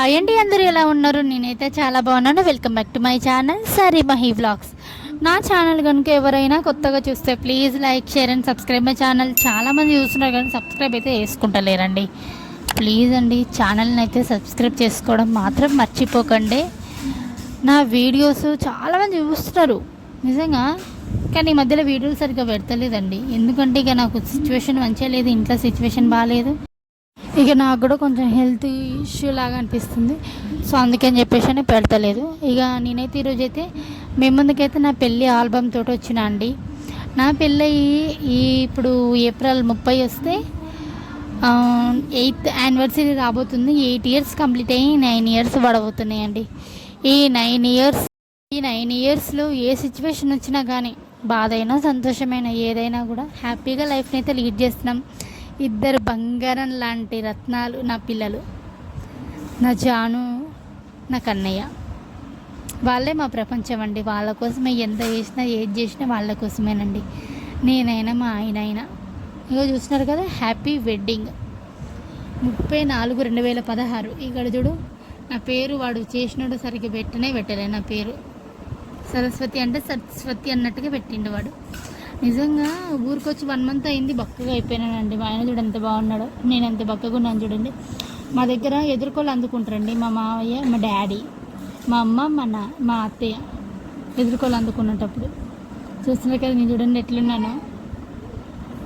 Hi అండి, అందరూ ఎలా ఉన్నారు? నేనైతే చాలా బాగున్నాను. Welcome back to my channel సరీ మహీ వ్లాగ్స్. నా ఛానల్ కనుక ఎవరైనా కొత్తగా చూస్తే please like, share and subscribe my channel. చాలామంది చూస్తున్నారు కానీ సబ్స్క్రైబ్ అయితే వేసుకుంటలేరండి. ప్లీజ్ అండి, ఛానల్ని అయితే సబ్స్క్రైబ్ చేసుకోవడం మాత్రం మర్చిపోకండి. నా వీడియోస్ చాలామంది చూస్తున్నారు నిజంగా, కానీ ఈ మధ్యలో వీడియోలు సరిగ్గా పెడతలేదండి. ఎందుకంటే ఇక నాకు సిచ్యువేషన్ మంచిగా లేదు, ఇంట్లో సిచ్యువేషన్ బాగాలేదు. ఇక నాకు కూడా కొంచెం హెల్త్ ఇష్యూ లాగా అనిపిస్తుంది. సో అందుకని చెప్పేసి అని పెడతలేదు. ఇక నేనైతే ఈరోజైతే మీ ముందుకైతే నా పెళ్ళి ఆల్బమ్ తోటి వచ్చినా అండి. నా పెళ్ళి ఇప్పుడు ఏప్రిల్ 30 వస్తే 8th యానివర్సరీ రాబోతుంది. 8 ఇయర్స్ కంప్లీట్ అయ్యి 9 ఇయర్స్ పడబోతున్నాయండి. ఈ 9 ఇయర్స్లో ఏ సిచ్యువేషన్ వచ్చినా కానీ, బాధ అయినా సంతోషమైన ఏదైనా కూడా హ్యాపీగా లైఫ్ని అయితే లీడ్ చేస్తున్నాం. ఇద్దరు బంగారం లాంటి రత్నాలు నా పిల్లలు, నా జాను, నా కన్నయ్య. వాళ్ళే మా ప్రపంచం అండి. వాళ్ళ కోసమే ఎంత చేసినా ఏది చేసినా వాళ్ళ కోసమేనండి. నేనైనా మా ఆయన అయినా. ఇగో చూస్తున్నారు కదా, హ్యాపీ వెడ్డింగ్ 30/4/2016. ఇక్కడ చూడు, నా పేరు వాడు చేసినాడు సరిగ్గా పెట్టలే. నా పేరు సరస్వతి అంటే సరస్వతి అన్నట్టుగా పెట్టిండు వాడు. నిజంగా ఊరికొచ్చి 1 month అయింది, బక్కగా అయిపోయినానండి. మా ఆయన చూడు ఎంత బాగున్నాడో, నేను ఎంత బక్కగా ఉన్నాను చూడండి. మా దగ్గర ఎదుర్కోలు అందుకుంటారండి మా మావయ్య, మా డాడీ, మా అమ్మ, మా అత్తయ్య ఎదుర్కోలు అందుకున్నప్పుడు చూస్తున్నారు కదా. నేను చూడండి ఎట్లున్నాను.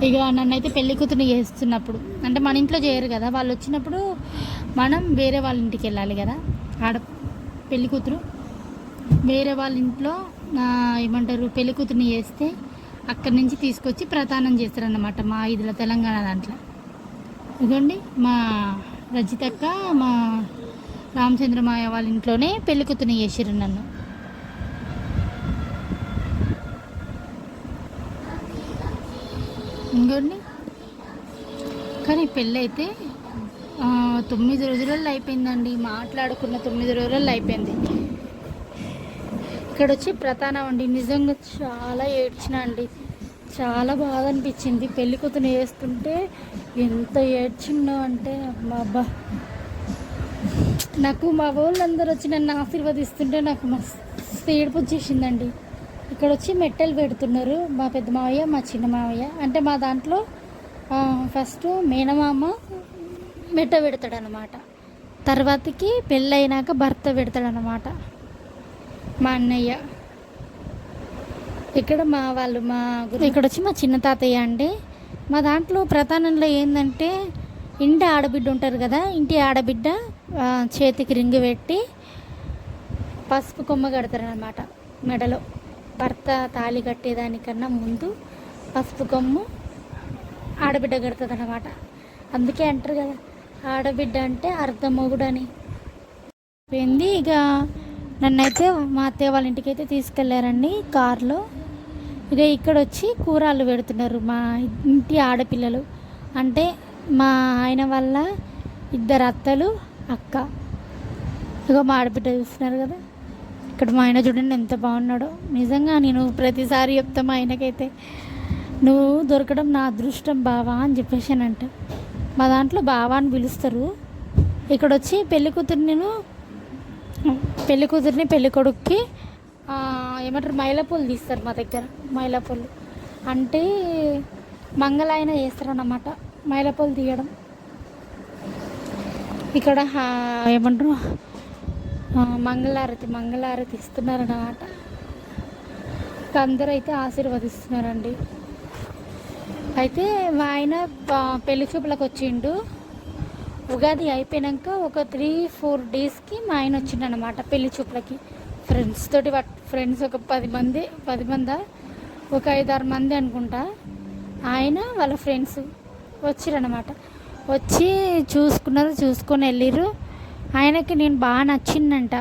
ఇక నన్ను అయితే పెళ్లి కూతురు చేస్తున్నప్పుడు, అంటే మన ఇంట్లో చేయరు కదా, వాళ్ళు వచ్చినప్పుడు మనం వేరే వాళ్ళ ఇంటికి వెళ్ళాలి కదా. ఆడ పెళ్లి కూతురు వేరే వాళ్ళ ఇంట్లో ఏమంటారు, పెళ్లి కూతురుని చేస్తే అక్కడి నుంచి తీసుకొచ్చి ప్రతానం చేస్తారన్నమాట మా ఇదిలో, తెలంగాణ దాంట్లో. ఇదిగోండి మా రజితక్క, మా రామచంద్రమాయ వాళ్ళ ఇంట్లోనే పెళ్లి కూతురుని చేసిర్రు నన్ను. ఇంకోండి, కానీ పెళ్ళి అయితే 9 రోజులలో అయిపోయిందండి. మాట్లాడుకున్న 9 రోజులలో అయిపోయింది. ఇక్కడ వచ్చి ప్రతానం అండి. నిజంగా చాలా ఏడ్చిన అండి, చాలా బాధ అనిపించింది. పెళ్లి కూతురు వేస్తుంటే ఎంత ఏడ్చిందో అంటే అబ్బా. నాకు మా వాళ్ళందరూ వచ్చి నన్ను ఆశీర్వదిస్తుంటే నాకు మస్తు ఏడుపు వచ్చేసిందండి. ఇక్కడ వచ్చి మెట్టెలు పెడుతున్నారు మా పెద్ద మావయ్య, మా చిన్న మావయ్య. అంటే మా దాంట్లో ఫస్ట్ మేనమామ మెట్ట పెడతాడనమాట, తర్వాతకి పెళ్ళైనాక భర్త పెడతాడనమాట మా అన్నయ్య. ఇక్కడ ఇక్కడ వచ్చి మా చిన్న తాతయ్య అండి. మా దాంట్లో ప్రధానంలో ఏంటంటే, ఇంటి ఆడబిడ్డ ఉంటారు కదా, ఇంటి ఆడబిడ్డ చేతికి రింగు పెట్టి పసుపు కొమ్మ కడతారనమాట మెడలో. భర్త తాళి కట్టేదానికన్నా ముందు పసుపు కొమ్ము ఆడబిడ్డ కడుతుంది అనమాట. అందుకే అంటారు కదా, ఆడబిడ్డ అంటే అర్ధమొగుడు అని. పోయింది. ఇక నన్నైతే మా అత్తయ్య వాళ్ళ ఇంటికి అయితే తీసుకెళ్ళారండి కారులో. ఇక ఇక్కడ వచ్చి కూరలు పెడుతున్నారు మా ఇంటి ఆడపిల్లలు. అంటే మా ఆయన వాళ్ళ 2 అత్తలు, అక్క. ఇక మా ఆడబిడ్డ చూస్తున్నారు కదా. ఇక్కడ మా ఆయన చూడండి ఎంత బాగున్నాడో. నిజంగా నేను ప్రతిసారి చెప్తా మా ఆయనకైతే, నువ్వు దొరకడం నా అదృష్టం బావా అని చెప్పేసానంట. మా దాంట్లో బావా అని పిలుస్తారు. ఇక్కడ వచ్చి పెళ్లి కూతుర్ని పెళ్లి కొడుక్కి ఏమంటారు, మైలపూలు తీస్తారు మా దగ్గర. మైలపూలు అంటే మంగళాయన చేస్తారన్నమాట, మైలపూలు తీయడం. ఇక్కడ ఏమంటారు, మంగళారతి ఇస్తున్నారన్నమాట. అందరూ అయితే ఆశీర్వదిస్తున్నారండి. అయితే మా ఆయన పెళ్లి చూపులకు వచ్చిండు. ఉగాది అయిపోయాక ఒక 3-4 డేస్కి మా ఆయన వచ్చిండు అనమాట పెళ్లి చూపులకి. ఫ్రెండ్స్ తోటి, ఫ్రెండ్స్ ఒక 10 మంది, ఒక 5-6 మంది అనుకుంటా. ఆయన వాళ్ళ ఫ్రెండ్స్ వచ్చిరనమాట. వచ్చి చూసుకొని వెళ్ళిర్రు. ఆయనకి నేను బాగా నచ్చిందంట.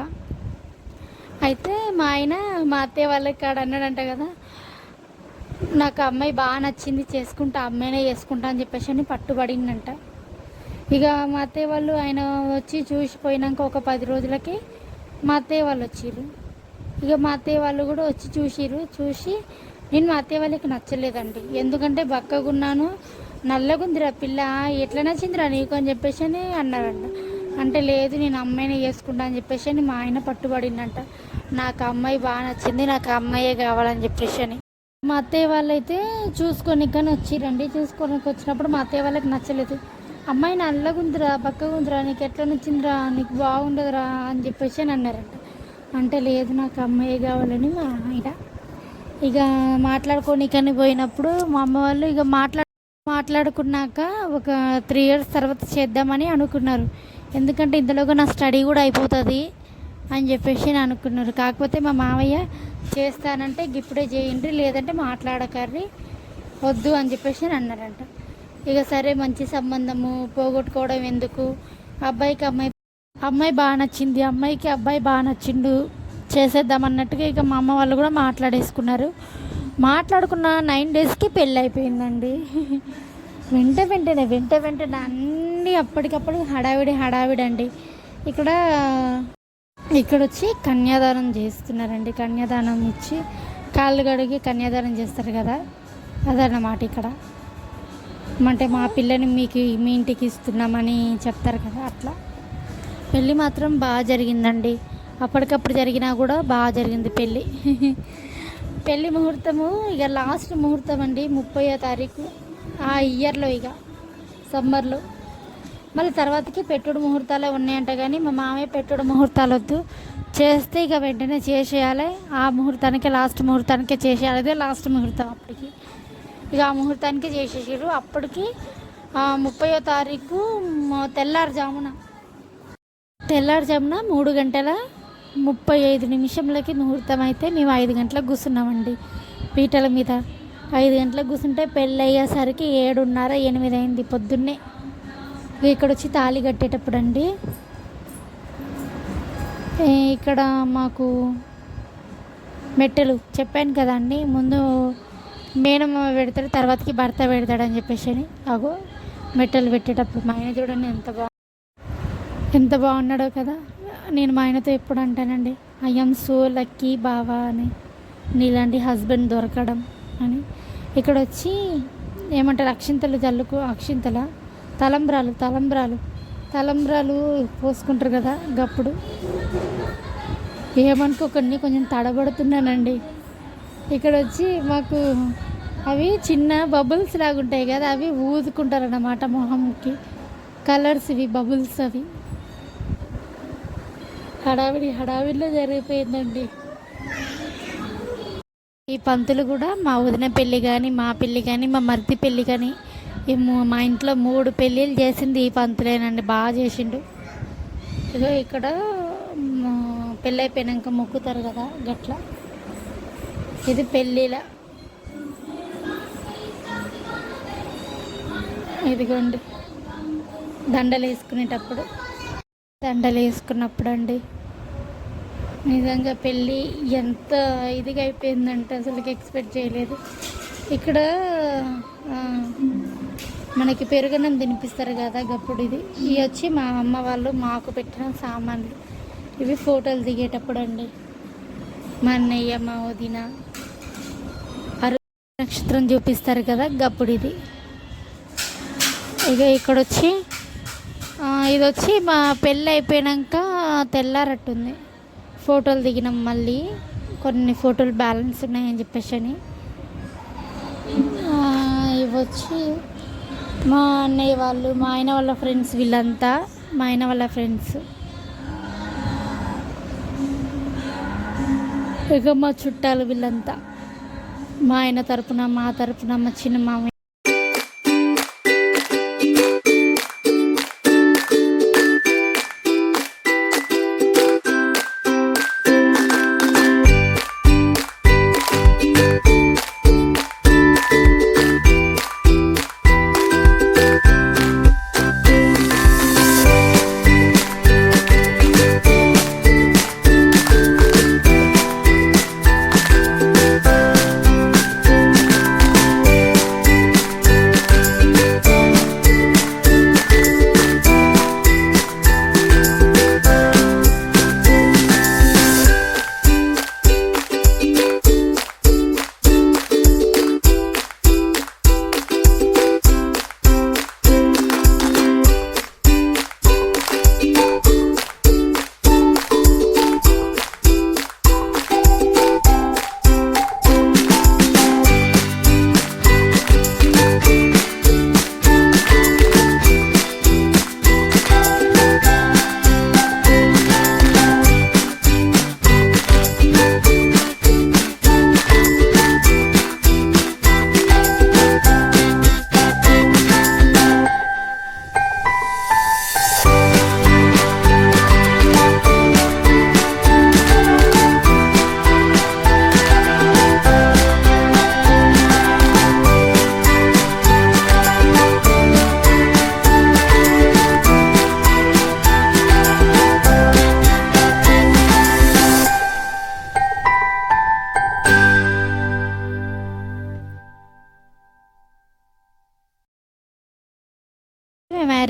అయితే మా ఆయన మా అత్తయ్య వాళ్ళ కాడ అన్నాడంట కదా, నాకు అమ్మాయి బాగా నచ్చింది, అమ్మాయినే చేసుకుంటా అని చెప్పేసి అని పట్టుబడిందంట. ఇక మా అత్తయ్య వాళ్ళు ఆయన వచ్చి చూసిపోయినాక ఒక 10 రోజులకి మా అత్తయ్య వాళ్ళు వచ్చిర్రు. ఇక మా అత్తయ్య వాళ్ళు కూడా వచ్చి చూసి నేను మా అత్తయ్య వాళ్ళకి నచ్చలేదండి. ఎందుకంటే బక్కగున్నాను, నల్లగుందిరా పిల్ల, ఎట్లా నచ్చిందిరా నీకు అని చెప్పేసి అని అన్నారంట. అంటే లేదు నేను అమ్మాయిని చేసుకుంటా అని చెప్పేసి అని మా ఆయన పట్టుబడిందంట. నాకు అమ్మాయి బాగా నచ్చింది, నాకు అమ్మాయే కావాలని చెప్పేసి అని. మా అత్తయ్య వాళ్ళైతే చూసుకొనికని వచ్చిరండి. చూసుకోనికి వచ్చినప్పుడు మా అత్తయ్య వాళ్ళకి నచ్చలేదు. అమ్మాయి నల్లగుందిరా, బక్కగుందిరా, నీకు ఎట్లా నచ్చిందిరా, నీకు బాగుండదురా అని చెప్పేసి అని అన్నారంట. అంటే లేదు నాకు అమ్మాయి కావాలని మా ఆయన ఇక మాట్లాడుకోనికని పోయినప్పుడు మా అమ్మ వాళ్ళు ఇక మాట్లాడుకున్నాక ఒక 3 years తర్వాత చేద్దామని అనుకున్నారు. ఎందుకంటే ఇంతలోగా నా స్టడీ కూడా అయిపోతుంది అని చెప్పేసి అనుకున్నారు. కాకపోతే మా మామయ్య చేస్తానంటే ఇప్పుడే చేయండి, లేదంటే మాట్లాడకర్రి, వద్దు అని చెప్పేసి అన్నారంట. ఇక సరే మంచి సంబంధము పోగొట్టుకోవడం ఎందుకు, అబ్బాయికి అమ్మాయి బాగా నచ్చింది, అమ్మాయికి అబ్బాయి బాగా నచ్చిండు, చేసేద్దాం అన్నట్టుగా ఇక మా అమ్మ వాళ్ళు కూడా మాట్లాడేసుకున్నారు. మాట్లాడుకున్న 9 daysకి పెళ్ళి అయిపోయిందండి. వెంట వెంటనే అన్నీ అప్పటికప్పుడు హడావిడి అండి. ఇక్కడ వచ్చి కన్యాదానం చేస్తున్నారండి. కన్యాదానం ఇచ్చి కాళ్ళు కడిగి కన్యాదానం చేస్తారు కదా, అదన్నమాట. ఇక్కడ అంటే మా పిల్లని మీ ఇంటికి ఇస్తున్నామని చెప్తారు కదా, అట్లా. పెళ్ళి మాత్రం బాగా జరిగిందండి. అప్పటికప్పుడు జరిగినా కూడా బాగా జరిగింది పెళ్ళి. పెళ్ళి ముహూర్తము ఇక లాస్ట్ ముహూర్తం అండి, 30వ తారీఖు ఆ ఇయర్లో, ఇక సమ్మర్లో. మళ్ళీ తర్వాతకి పెట్టుడు ముహూర్తాలే ఉన్నాయంట. కానీ మా మామయ్య పెట్టుడు ముహూర్తాలు వద్దు, చేస్తే ఇక వెంటనే చేసేయాలి, ఆ ముహూర్తానికి లాస్ట్ ముహూర్తానికే చేసేయాలి, అదే లాస్ట్ ముహూర్తం. అప్పటికి ఇక ఆ ముహూర్తానికి చేసేసారు. అప్పటికి 30వ తారీఖు తెల్లారుజామున 3:35 ముహూర్తం అయితే మేము 5 గంటలకు కూర్చున్నామండి పీటల మీద. 5 గంటలకు కూర్చుంటే పెళ్ళి అయ్యేసరికి 7:30, 8 అయింది పొద్దున్నే. ఇక్కడ వచ్చి తాళి కట్టేటప్పుడు అండి, ఇక్కడ మాకు మెట్టెలు చెప్పాను కదండి, ముందు మేనమామ పెడతాడు, తర్వాతకి భర్త పెడతాడు అని చెప్పేసి అని. అగో మెట్టెలు పెట్టేటప్పుడు మా ఆయన చూడండి ఎంత బాగున్నాడో కదా. నేను మా ఆయనతో ఎప్పుడు అంటానండి, ఐఎమ్ సో లక్కీ బావా అని, నీలాంటి హస్బెండ్ దొరకడం అని. ఇక్కడ వచ్చి ఏమంటారు, తలంబ్రాలు పోసుకుంటారు కదా, గప్పుడు ఏమనుకోకండి కొంచెం తడబడుతున్నానండి. ఇక్కడ వచ్చి మాకు అవి చిన్న బబుల్స్ లాగుంటాయి కదా, అవి ఊదుకుంటారు అన్నమాట మొహంకి, కలర్స్ ఇవి బబుల్స్. అవి హడావిడిలో జరిగిపోయిందండి. ఈ పంతులు కూడా మా వదిన పెళ్ళి కానీ, మా పెళ్ళి కానీ, మా మరిది పెళ్ళి కానీ, మా ఇంట్లో 3 పెళ్ళిళ్ళు చేసింది ఈ పంతులేనండి. బాగా చేసిండు. ఇక ఇక్కడ పెళ్ళి అయిపోయాక మొక్కుతారు కదా, గట్ల. ఇది పెళ్ళిళ్ళ, ఇదిగోండి దండలు వేసుకున్నప్పుడు అండి. నిజంగా పెళ్ళి ఎంత ఇదిగా అయిపోయిందంటే అసలు ఎక్స్పెక్ట్ చేయలేదు. ఇక్కడ మనకి పెరుగన్నం తినిపిస్తారు కదా, గప్పుడు ఇవి వచ్చి మా అమ్మ వాళ్ళు మాకు పెట్టిన సామాన్లు. ఇవి ఫోటోలు దిగేటప్పుడు అండి. మా అన్నయ్య, మా వదిన నక్షత్రం చూపిస్తారు కదా, గప్పుడు ఇది. ఇక ఇక్కడ వచ్చి ఇది వచ్చి మా పెళ్ళి అయిపోయాక తెల్లారట్టుంది ఫోటోలు దిగినాం. మళ్ళీ కొన్ని ఫోటోలు బ్యాలెన్స్ ఉన్నాయని చెప్పేసి అని. ఇవి వచ్చి మా అన్నయ్య వాళ్ళు, మా ఆయన వాళ్ళ ఫ్రెండ్స్, వీళ్ళంతా మా ఆయన వాళ్ళ ఫ్రెండ్స్. ఇక మా చుట్టాలు వీళ్ళంతా, మా ఆయన తరపున, మా తరపున, మా చిన్న మామయ్య.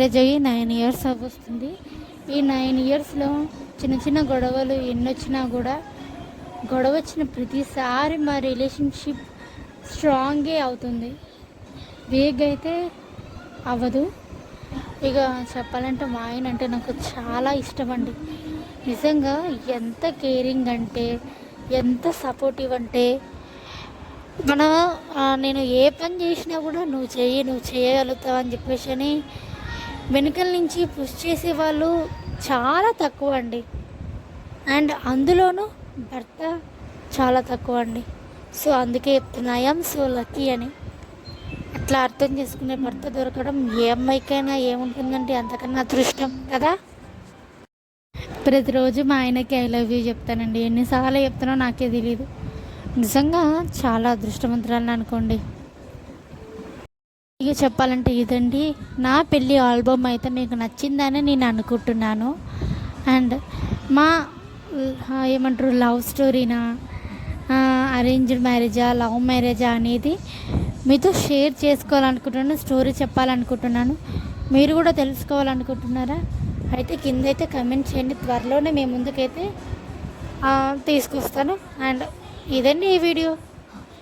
మ్యారేజ్ అయ్యి 9 ఇయర్స్ వస్తుంది. ఈ 9 ఇయర్స్లో చిన్న చిన్న గొడవలు ఎన్నొచ్చినా కూడా గొడవ వచ్చిన ప్రతిసారి మా రిలేషన్షిప్ స్ట్రాంగే అవుతుంది, వీక్ అయితే అవ్వదు. ఇక చెప్పాలంటే మా ఆయన అంటే నాకు చాలా ఇష్టం అండి. నిజంగా ఎంత కేరింగ్ అంటే, ఎంత సపోర్టివ్ అంటే, మన నేను ఏ పని చేసినా కూడా నువ్వు చేయగలుగుతావు అని చెప్పేసి అని వెనుకల నుంచి పుష్ చేసేవాళ్ళు చాలా తక్కువ అండి. అండ్ అందులోనూ భర్త చాలా తక్కువ అండి. సో అందుకే చెప్తున్నా ఐఎమ్ సో లక్కీ అని. అట్లా అర్థం చేసుకునే భర్త దొరకడం ఏ అమ్మాయికైనా ఏముంటుందంటే అంతకన్నా అదృష్టం కదా. ప్రతిరోజు మా ఆయనకి ఐ లవ్ యూ చెప్తానండి. ఎన్నిసార్లు చెప్తానో నాకే తెలియదు. నిజంగా చాలా అదృష్టవంతురాలని అనుకోండి. ఇక చెప్పాలంటే ఇదండి నా పెళ్ళి ఆల్బమ్. అయితే మీకు నచ్చిందని నేను అనుకుంటున్నాను. అండ్ మా ఏమంటారు లవ్ స్టోరీనా, అరేంజ్డ్ మ్యారేజా, లవ్ మ్యారేజా అనేది మీతో షేర్ చేసుకోవాలనుకుంటున్నాను, స్టోరీ చెప్పాలనుకుంటున్నాను. మీరు కూడా తెలుసుకోవాలనుకుంటున్నారా? అయితే కింద అయితే కమెంట్ చేయండి. త్వరలోనే మీ ముందుకైతే తీసుకొస్తాను. అండ్ ఇదండి ఈ వీడియో.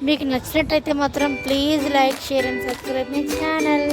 మీకు నచ్చినట్టయితే మాత్రం please like, share and subscribe my channel.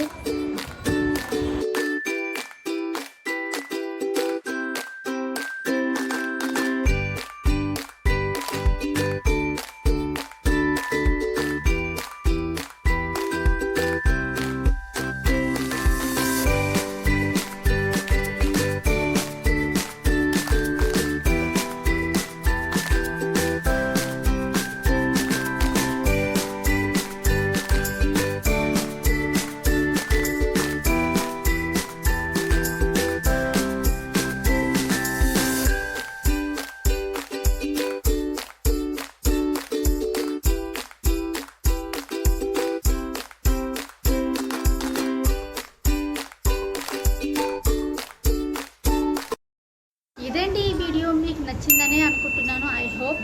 ఇదండి ఈ వీడియో. మీకు నచ్చిందనే అనుకుంటున్నాను, ఐ హోప్.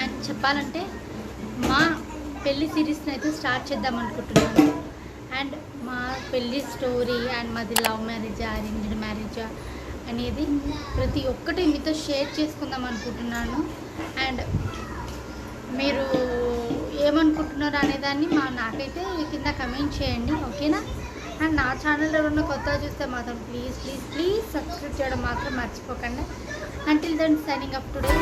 అండ్ చెప్పాలంటే మా పెళ్ళి సిరీస్ని అయితే స్టార్ట్ చేద్దాం అనుకుంటున్నాను. అండ్ మా పెళ్ళి స్టోరీ అండ్ మాది లవ్ మ్యారేజా, అరేంజ్డ్ మ్యారేజా అనేది ప్రతి ఒక్కటి మీతో షేర్ చేసుకుందాం అనుకుంటున్నాను. అండ్ మీరు ఏమనుకుంటున్నారు అనేదాన్ని నాకైతే కింద కమెంట్ చేయండి, ఓకేనా? అండ్ నా ఛానల్ ఎవరన్నా కొత్తగా చూస్తే మాత్రం ప్లీజ్ ప్లీజ్ ప్లీజ్ సబ్స్క్రైబ్ చేయడం మాత్రం మర్చిపోకండి. Until then signing up today.